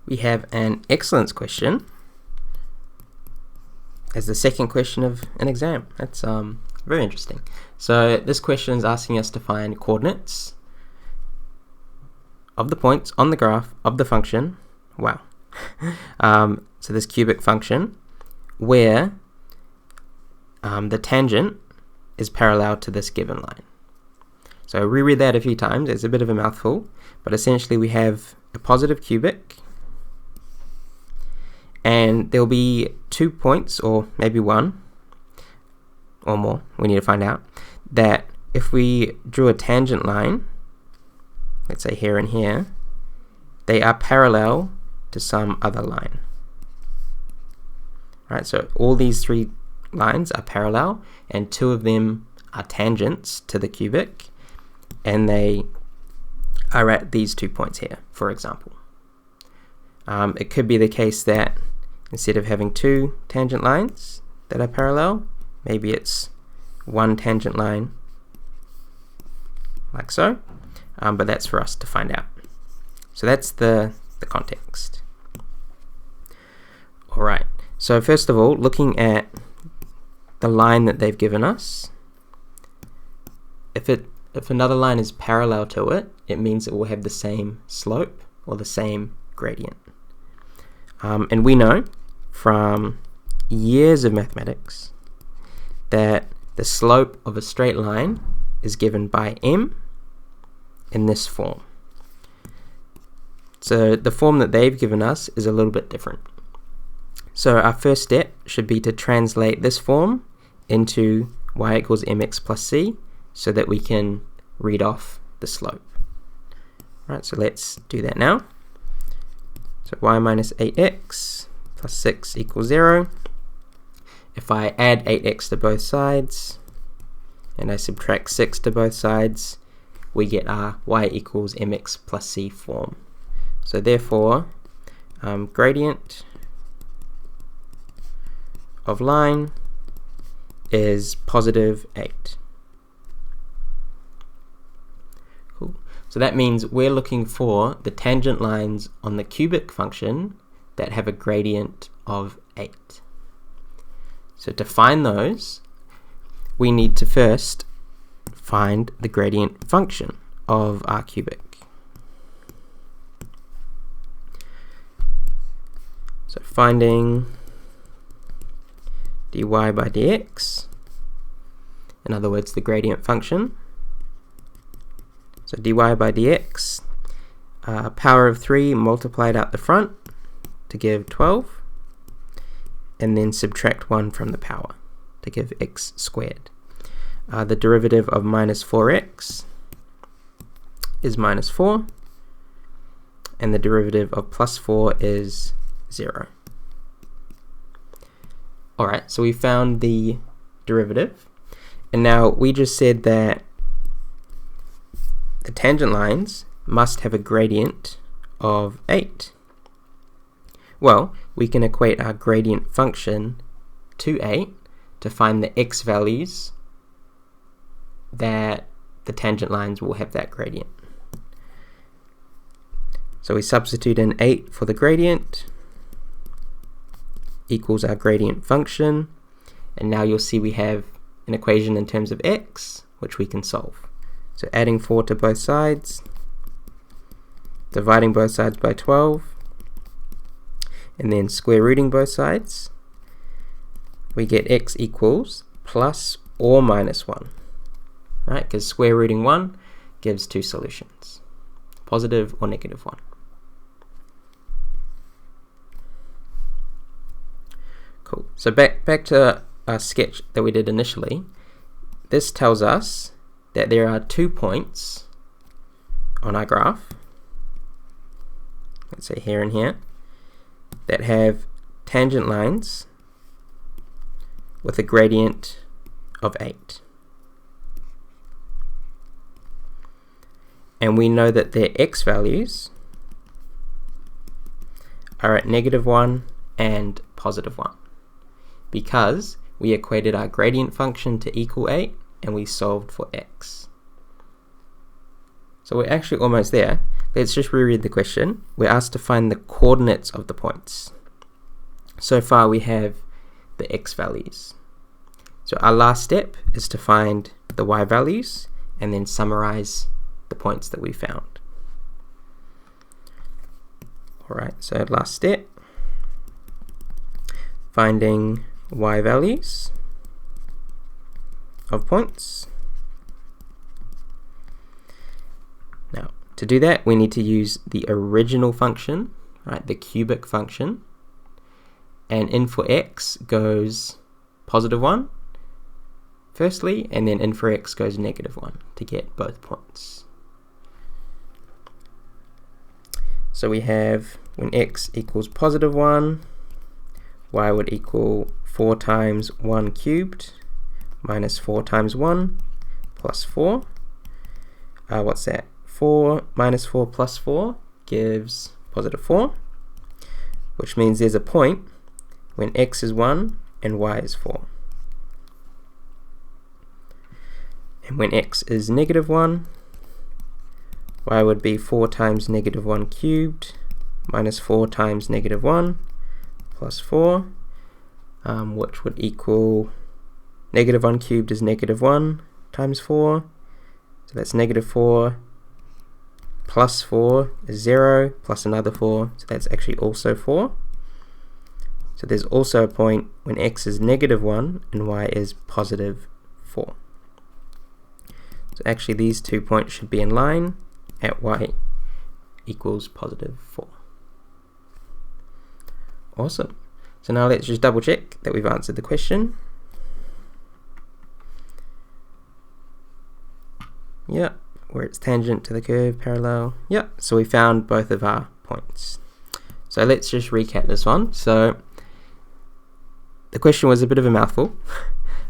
we have an excellence question as the second question of an exam. That's very interesting. So this question is asking us to find coordinates of the points on the graph of the function. Wow. So this cubic function where the tangent is parallel to this given line. So I reread that a few times. It's a bit of a mouthful, but essentially we have a positive cubic, and there'll be 2 points, or maybe one or more, we need to find out, that if we drew a tangent line, let's say here and here, they are parallel to some other line. Right, so all these 3 lines are parallel, and 2 of them are tangents to the cubic, and they are at these 2 points here, for example. It could be the case that instead of having 2 tangent lines that are parallel, maybe it's 1 tangent line, like so, but that's for us to find out. So that's the context. Alright, so first of all, looking at the line that they've given us, if another line is parallel to it, it means it will have the same slope or the same gradient. And we know from years of mathematics that the slope of a straight line is given by m in this form. So the form that they've given us is a little bit different. So our first step should be to translate this form into y equals mx plus c so that we can read off the slope. Right, so let's do that now. So y minus 8x plus 6 equals 0. If I add 8x to both sides and I subtract 6 to both sides, we get our y equals mx plus c form. So therefore, gradient of line is positive 8. Cool. So that means we're looking for the tangent lines on the cubic function that have a gradient of 8. So to find those, we need to first find the gradient function of our cubic. So finding dy by dx, in other words, the gradient function. So dy by dx, power of 3 multiplied out the front to give 12, and then subtract 1 from the power to give x squared. The derivative of minus 4x is minus 4, and the derivative of plus 4 is 0. Alright, so we found the derivative, and now we just said that the tangent lines must have a gradient of 8. Well, we can equate our gradient function to 8 to find the x values that the tangent lines will have that gradient. So we substitute in 8 for the gradient, equals our gradient function, and now you'll see we have an equation in terms of x, which we can solve. So adding 4 to both sides, dividing both sides by 12, and then square rooting both sides, we get x equals plus or minus 1, right? Because square rooting 1 gives 2 solutions, positive or negative 1. Cool. So back to our sketch that we did initially. This tells us that there are 2 points on our graph, let's say here and here, that have tangent lines with a gradient of 8. And we know that their x values are at negative 1 and positive 1, because we equated our gradient function to equal 8 and we solved for x. So we're actually almost there. let's just reread the question. We're asked to find the coordinates of the points. So far we have the x values. So our last step is to find the y values and then summarize the points that we found. Alright, so last step, finding y values of points. Now, to do that, we need to use the original function, right, the cubic function, and in for x goes +1 firstly, and then in for x goes -1 to get both points. So we have when x equals +1, y would equal 4 times 1 cubed minus 4 times 1 plus 4. What's that? 4 minus 4 plus 4 gives +4, which means there's a point when x is 1 and y is 4. And when x is -1, y would be 4 times -1 cubed minus 4 times -1 plus 4, which would equal -1 cubed is -1 times 4, so that's -4 plus 4 is 0 plus another 4, so that's actually also 4. So there's also a point when x is -1 and y is +4. So actually these 2 points should be in line at y equals +4. Awesome. So now let's just double check that we've answered the question. Yeah, where it's tangent to the curve, parallel. Yeah, so we found both of our points. So let's just recap this one. So the question was a bit of a mouthful,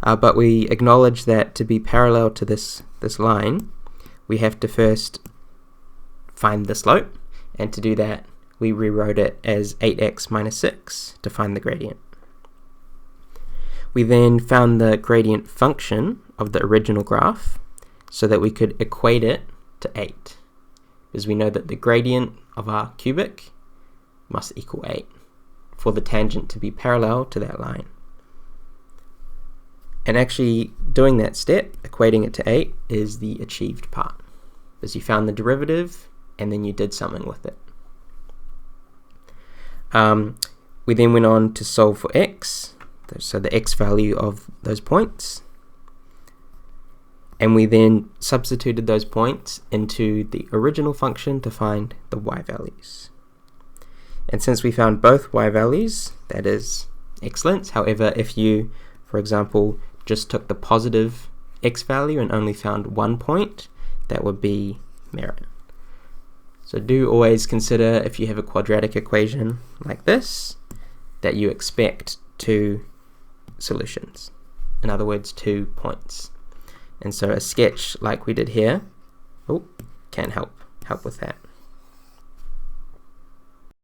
but we acknowledge that to be parallel to this line, we have to first find the slope, and to do that we rewrote it as 8x minus 6 to find the gradient. We then found the gradient function of the original graph so that we could equate it to 8, because we know that the gradient of our cubic must equal 8 for the tangent to be parallel to that line. And actually doing that step, equating it to 8, is the achieved part, because you found the derivative and then you did something with it. We then went on to solve for x, so the x value of those points, and we then substituted those points into the original function to find the y values. And since we found both y values, that is excellent. However, if you, for example, just took the positive x value and only found 1 point, that would be merit. So do always consider, if you have a quadratic equation like this, that you expect 2 solutions. In other words, 2 points. And so a sketch like we did here can help with that.